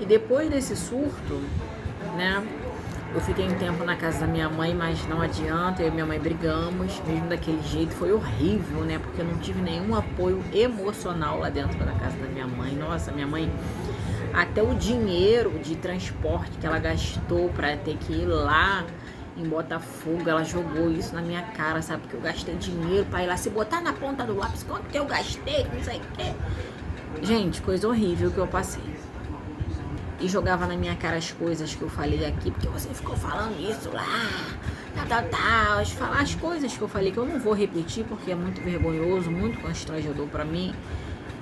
E depois desse surto, né, eu fiquei um tempo na casa da minha mãe, mas não adianta, eu e minha mãe brigamos, mesmo daquele jeito, foi horrível, né, porque eu não tive nenhum apoio emocional lá dentro da casa da minha mãe. Nossa, minha mãe, até o dinheiro de transporte que ela gastou pra ter que ir lá em Botafogo, ela jogou isso na minha cara, sabe, porque eu gastei dinheiro pra ir lá, se botar na ponta do lápis, quanto que eu gastei, não sei o quê. Gente, coisa horrível que eu passei. E jogava na minha cara as coisas que eu falei aqui, porque você ficou falando isso lá, falar as coisas que eu falei, que eu não vou repetir, porque é muito vergonhoso, muito constrangedor pra mim,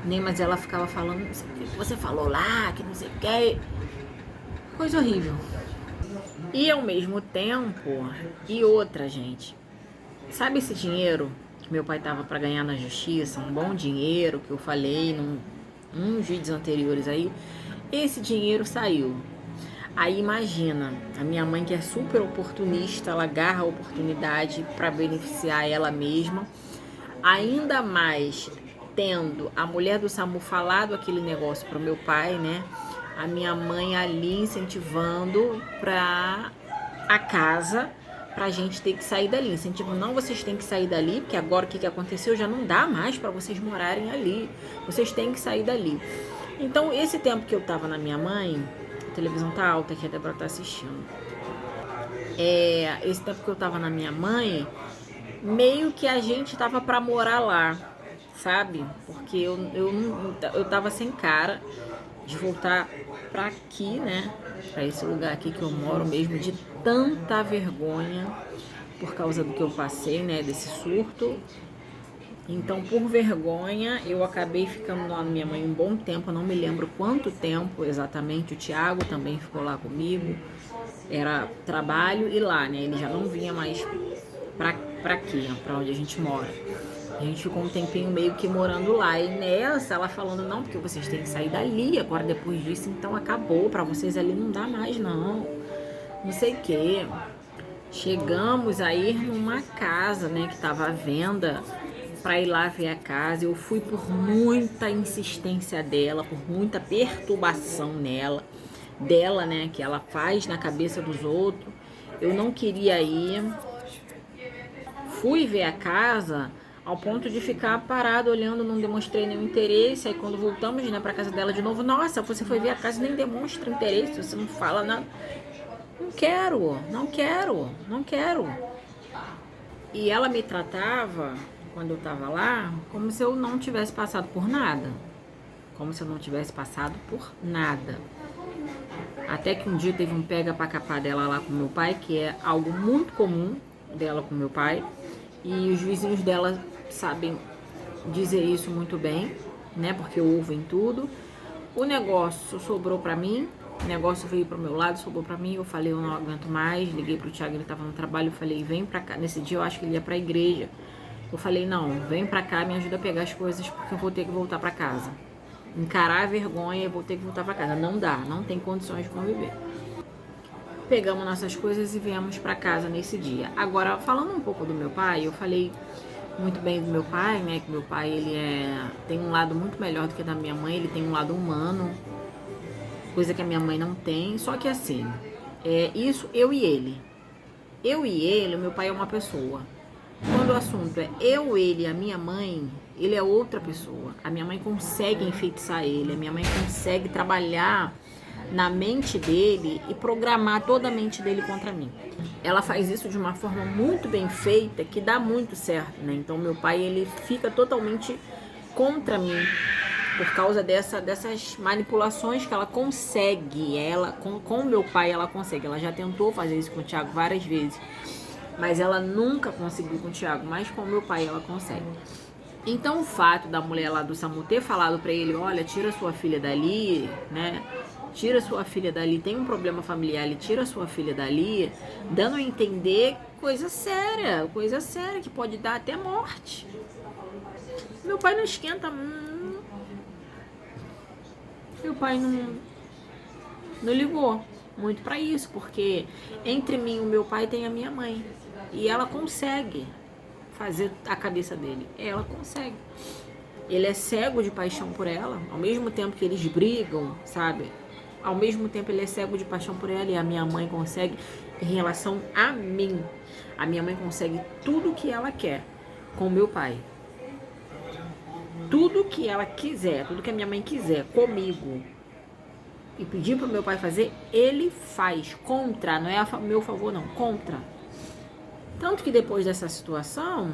nem, mas ela ficava falando, não sei o que você falou lá, que não sei o que, coisa horrível. E ao mesmo tempo, e outra, gente, sabe esse dinheiro que meu pai tava pra ganhar na justiça, um bom dinheiro que eu falei nos vídeos anteriores aí, esse dinheiro saiu. Aí imagina, a minha mãe, que é super oportunista, ela agarra a oportunidade para beneficiar ela mesma, ainda mais tendo a mulher do SAMU falado aquele negócio pro meu pai, né? A minha mãe ali incentivando pra a casa, pra gente ter que sair dali. Incentivo, não, vocês têm que sair dali, porque agora o que aconteceu já não dá mais para vocês morarem ali. Vocês têm que sair dali. Então, esse tempo que eu tava na minha mãe, a televisão tá alta aqui, até pra estar assistindo. Esse tempo que eu tava na minha mãe, meio que a gente tava pra morar lá, sabe? Porque eu tava sem cara de voltar pra aqui, né? Pra esse lugar aqui que eu moro mesmo, de tanta vergonha por causa do que eu passei, né? Desse surto. Então, por vergonha, eu acabei ficando lá na minha mãe um bom tempo, eu não me lembro quanto tempo exatamente. O Thiago também ficou lá comigo, era trabalho e lá, né? Ele já não vinha mais pra aqui, pra onde a gente mora. A gente ficou um tempinho meio que morando lá. E nessa, ela falando, não, porque vocês têm que sair dali, agora depois disso, então acabou, pra vocês ali não dá mais não. Não sei o quê. Chegamos a ir numa casa, né, que tava à venda, para ir lá ver a casa. Eu fui por muita insistência dela, por muita perturbação dela, né, que ela faz na cabeça dos outros. Eu não queria ir. Fui ver a casa ao ponto de ficar parado olhando, não demonstrei nenhum interesse. Aí quando voltamos, né, para casa dela de novo, nossa, você foi ver a casa e nem demonstra interesse, você não fala nada. Não quero, não quero, não quero. E ela me tratava, quando eu tava lá, como se eu não tivesse passado por nada. Como se eu não tivesse passado por nada. Até que um dia teve um pega pra capar dela lá com meu pai, que é algo muito comum dela com meu pai. E os vizinhos dela sabem dizer isso muito bem, né? Porque ouvem tudo. O negócio sobrou pra mim. O negócio veio pro meu lado, sobrou pra mim. Eu falei, eu não aguento mais. Liguei pro Thiago, ele tava no trabalho. Eu falei, vem pra cá. Nesse dia eu acho que ele ia pra igreja. Eu falei, não, vem pra cá, me ajuda a pegar as coisas, porque eu vou ter que voltar pra casa. Encarar a vergonha, eu vou ter que voltar pra casa. Não dá, não tem condições de conviver. Pegamos nossas coisas e viemos pra casa nesse dia. Agora, falando um pouco do meu pai, eu falei muito bem do meu pai, né? Que meu pai, ele tem um lado muito melhor do que da minha mãe. Ele tem um lado humano, coisa que a minha mãe não tem. Só que assim, isso eu e ele. Eu e ele, o meu pai é uma pessoa. Quando o assunto é eu, ele e a minha mãe, ele é outra pessoa. A minha mãe consegue enfeitiçar ele, a minha mãe consegue trabalhar na mente dele e programar toda a mente dele contra mim. Ela faz isso de uma forma muito bem feita, que dá muito certo, né? Então meu pai, ele fica totalmente contra mim por causa dessas manipulações que ela consegue. Ela com meu pai ela consegue. Ela já tentou fazer isso com o Thiago várias vezes, mas ela nunca conseguiu com o Thiago, mas com meu pai ela consegue. Então o fato da mulher lá do SAMU ter falado pra ele, olha, tira sua filha dali, né? Tira sua filha dali, tem um problema familiar, ele tira sua filha dali, dando a entender coisa séria, que pode dar até morte. Meu pai não esquenta, meu pai não ligou muito pra isso, porque entre mim e o meu pai tem a minha mãe, e ela consegue fazer a cabeça dele, ela consegue. Ele é cego de paixão por ela, ao mesmo tempo que eles brigam, sabe? ao mesmo tempo ele é cego de paixão por ela, e a minha mãe consegue em relação a mim. A minha mãe consegue tudo que ela quer com o meu pai. Tudo que ela quiser, tudo que a minha mãe quiser comigo e pedir pro meu pai fazer, ele faz. Contra, não é a meu favor não, contra. Tanto que depois dessa situação,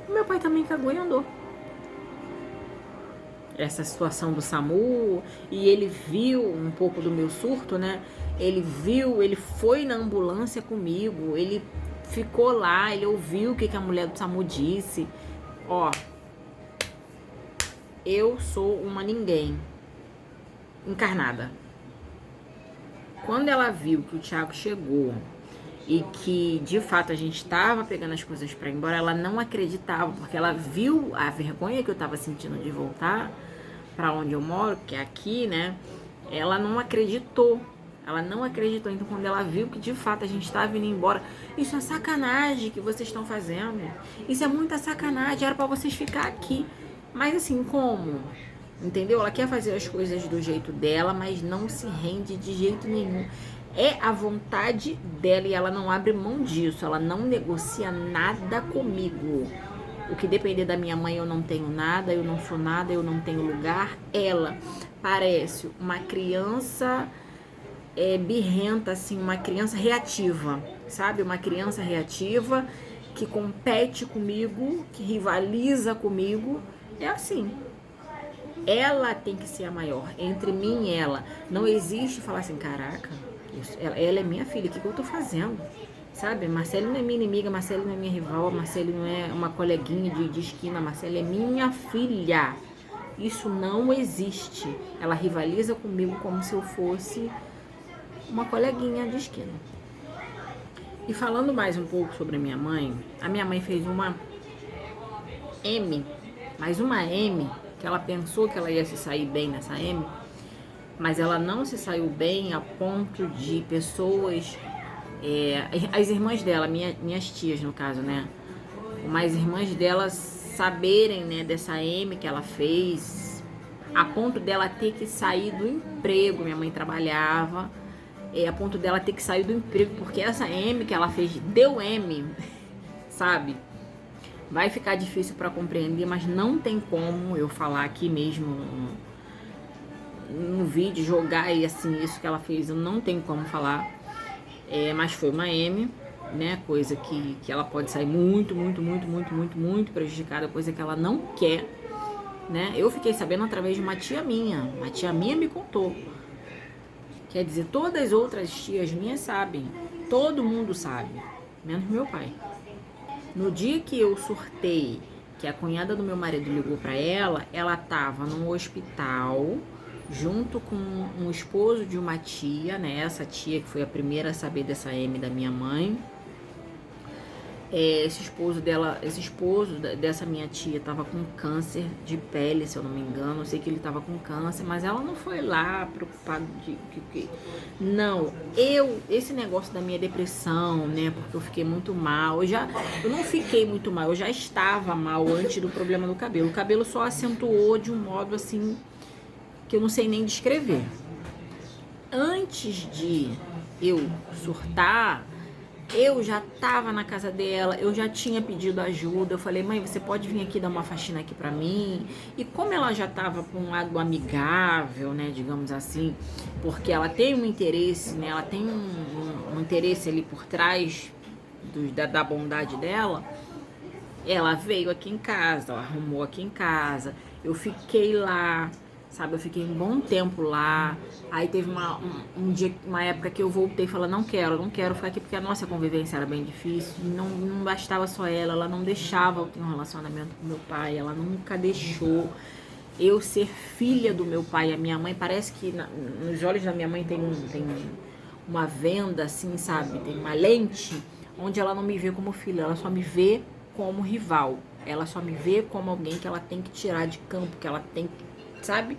o meu pai também cagou e andou. Essa situação do SAMU, e ele viu um pouco do meu surto, né? Ele viu, ele foi na ambulância comigo, ele ficou lá, ele ouviu o que a mulher do SAMU disse. Ó, eu sou uma ninguém encarnada. Quando ela viu que o Thiago chegou e que de fato a gente estava pegando as coisas para ir embora, ela não acreditava, porque ela viu a vergonha que eu estava sentindo de voltar para onde eu moro, que é aqui, né? Ela não acreditou. Ela não acreditou. Então, quando ela viu que de fato a gente estava indo embora, isso é sacanagem que vocês estão fazendo. Isso é muita sacanagem. Era para vocês ficar aqui. Mas assim, como? Entendeu? Ela quer fazer as coisas do jeito dela, mas não se rende de jeito nenhum. É a vontade dela e ela não abre mão disso. Ela não negocia nada comigo. O que depender da minha mãe, eu não tenho nada, eu não sou nada, eu não tenho lugar. Ela parece uma criança birrenta, assim, uma criança reativa, sabe? Uma criança reativa que compete comigo, que rivaliza comigo. É assim. Ela tem que ser a maior. Entre mim e ela. Não existe falar assim, caraca, ela é minha filha, o que eu tô fazendo? Sabe, Marcele não é minha inimiga, Marcele não é minha rival, Marcele não é uma coleguinha de esquina, Marcele é minha filha. Isso não existe. Ela rivaliza comigo como se eu fosse uma coleguinha de esquina. E falando mais um pouco sobre a minha mãe fez uma M, mais uma M, que ela pensou que ela ia se sair bem nessa M, mas ela não se saiu bem a ponto de pessoas... as irmãs dela, minhas tias no caso, né? Mas irmãs delas saberem, né, dessa M que ela fez, a ponto dela ter que sair do emprego. Minha mãe trabalhava, a ponto dela ter que sair do emprego, porque essa M que ela fez deu M, sabe? Vai ficar difícil para compreender, mas não tem como eu falar aqui mesmo no vídeo, jogar aí assim, isso que ela fez, eu não tenho como falar. Mas foi uma M, né? Coisa que ela pode sair muito prejudicada, coisa que ela não quer, né? Eu fiquei sabendo através de uma tia minha. Uma tia minha me contou. Quer dizer, todas as outras tias minhas sabem. Todo mundo sabe, menos meu pai. No dia que eu surtei, que a cunhada do meu marido ligou pra ela, ela tava num hospital junto com um esposo de uma tia, né? Essa tia que foi a primeira a saber dessa M da minha mãe. Esse esposo dessa minha tia tava com câncer de pele, se eu não me engano. Eu sei que ele tava com câncer, mas ela não foi lá preocupada não. Esse negócio da minha depressão, né? Porque eu fiquei muito mal. Eu não fiquei muito mal, eu já estava mal antes do problema do cabelo. O cabelo só acentuou de um modo assim que eu não sei nem descrever. Antes de eu surtar, eu já tava na casa dela, eu já tinha pedido ajuda. Eu falei, mãe, você pode vir aqui dar uma faxina aqui pra mim? E como ela já tava com um lado amigável, né, digamos assim, porque ela tem um interesse, né, ela tem um interesse ali por trás da bondade dela, ela veio aqui em casa, ela arrumou aqui em casa, eu fiquei lá, sabe, eu fiquei um bom tempo lá. Aí teve uma época que eu voltei e falei, não quero ficar aqui, porque a nossa convivência era bem difícil, não bastava só ela não deixava eu ter um relacionamento com meu pai, ela nunca deixou eu ser filha do meu pai. A minha mãe, parece que nos olhos da minha mãe tem uma venda assim, sabe, tem uma lente, onde ela não me vê como filha, ela só me vê como rival, ela só me vê como alguém que ela tem que tirar de campo, que ela tem que, sabe?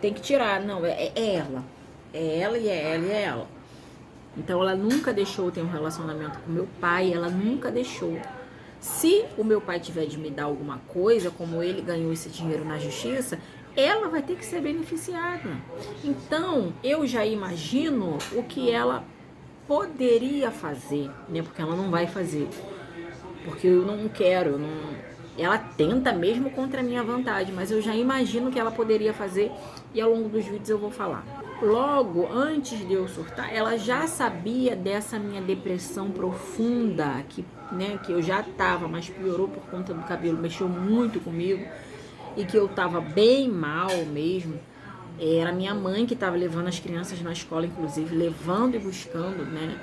Tem que tirar, não, é ela. É ela e é ela e é ela. Então ela nunca deixou eu ter um relacionamento com meu pai, ela nunca deixou. Se o meu pai tiver de me dar alguma coisa, como ele ganhou esse dinheiro na justiça, ela vai ter que ser beneficiada. Então, eu já imagino o que ela poderia fazer, né? Porque ela não vai fazer. Porque eu não quero, eu não... Ela tenta mesmo contra a minha vontade, mas eu já imagino o que ela poderia fazer e ao longo dos vídeos eu vou falar. Logo, antes de eu surtar, ela já sabia dessa minha depressão profunda, que eu já tava, mas piorou por conta do cabelo, mexeu muito comigo e que eu tava bem mal mesmo. Era minha mãe que estava levando as crianças na escola, inclusive, levando e buscando, né?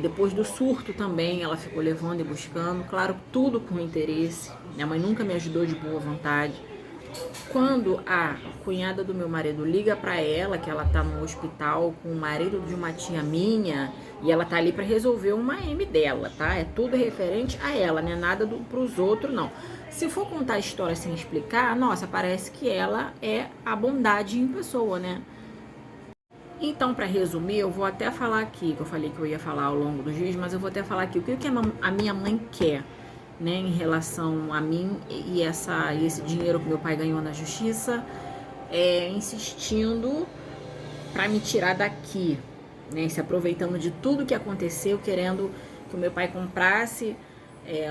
Depois do surto também, ela ficou levando e buscando, claro, tudo com interesse. Minha mãe nunca me ajudou de boa vontade. Quando a cunhada do meu marido liga para ela, que ela tá no hospital com o marido de uma tia minha, e ela tá ali para resolver uma M dela, tá? É tudo referente a ela, né? Nada pros outros, não. Se for contar a história sem explicar, nossa, parece que ela é a bondade em pessoa, né? Então, para resumir, eu vou até falar aqui, que eu falei que eu ia falar ao longo dos dias, mas eu vou até falar aqui o que a minha mãe quer, né, em relação a mim e esse dinheiro que meu pai ganhou na justiça, insistindo para me tirar daqui, né, se aproveitando de tudo que aconteceu, querendo que o meu pai comprasse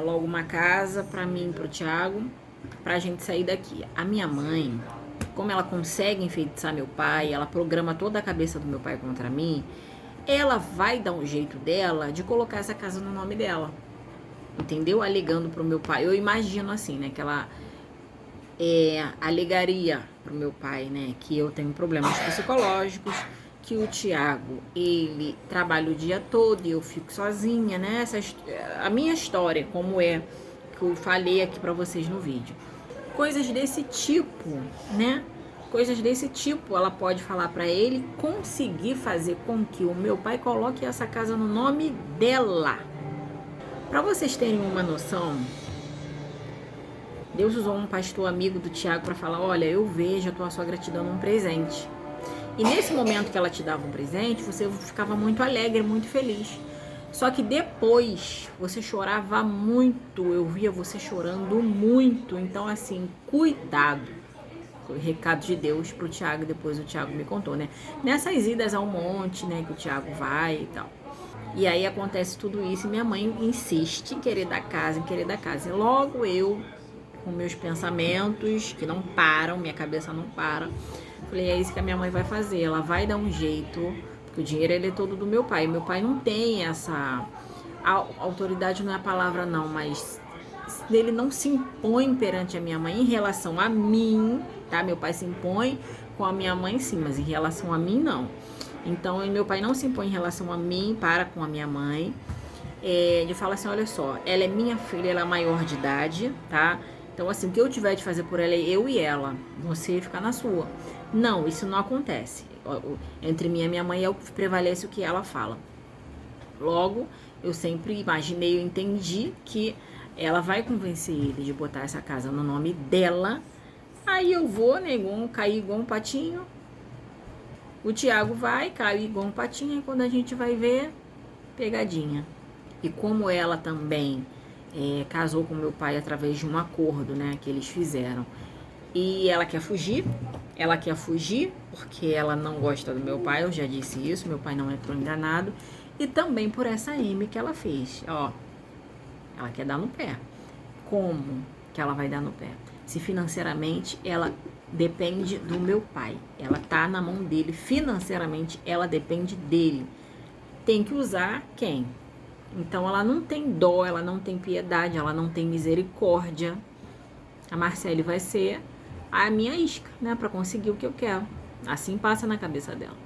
logo uma casa para mim e para o Thiago, para a gente sair daqui. A minha mãe, como ela consegue enfeitiçar meu pai, ela programa toda a cabeça do meu pai contra mim, ela vai dar um jeito dela de colocar essa casa no nome dela. Entendeu? Alegando pro meu pai. Eu imagino assim, né? Que ela alegaria pro meu pai, né? Que eu tenho problemas psicológicos, que o Thiago, ele trabalha o dia todo e eu fico sozinha, né? A minha história, como é, que eu falei aqui pra vocês no vídeo. Coisas desse tipo, né? Coisas desse tipo ela pode falar pra ele, conseguir fazer com que o meu pai coloque essa casa no nome dela. Pra vocês terem uma noção, Deus usou um pastor amigo do Tiago para falar, olha, eu vejo a tua sogra te dando um presente. E nesse momento que ela te dava um presente, você ficava muito alegre, muito feliz. Só que depois você chorava muito, eu via você chorando muito. Então, assim, cuidado. Foi o recado de Deus pro Tiago, depois o Tiago me contou, né? Nessas idas ao monte, né, que o Tiago vai e tal. E aí acontece tudo isso e minha mãe insiste em querer dar casa, em querer dar casa. E logo eu, com meus pensamentos que não param, minha cabeça não para, falei, é isso que a minha mãe vai fazer, ela vai dar um jeito, porque o dinheiro ele é todo do meu pai. Meu pai não tem essa... A autoridade não é a palavra não, mas ele não se impõe perante a minha mãe em relação a mim, tá? Meu pai se impõe com a minha mãe sim, mas em relação a mim não. Então, meu pai não se impõe em relação a mim para com a minha mãe. Ele fala assim, olha só, ela é minha filha, ela é maior de idade, tá? Então, assim, o que eu tiver de fazer por ela é eu e ela. Você ficar na sua. Não, isso não acontece. Entre mim e minha mãe é o que prevalece o que ela fala. Logo, eu sempre imaginei, eu entendi que ela vai convencer ele de botar essa casa no nome dela. Aí eu vou, né, cair igual um patinho. O Thiago vai, cai igual um patinho, e quando a gente vai ver, pegadinha. E como ela também casou com meu pai através de um acordo, né, que eles fizeram. E ela quer fugir porque ela não gosta do meu pai, eu já disse isso, meu pai não entrou enganado. E também por essa M que ela fez, ó, ela quer dar no pé. Como que ela vai dar no pé? Se financeiramente ela depende do meu pai, ela tá na mão dele, financeiramente ela depende dele. Tem que usar quem? Então ela não tem dó, ela não tem piedade, ela não tem misericórdia. A Marcele vai ser a minha isca, né, para conseguir o que eu quero. Assim passa na cabeça dela.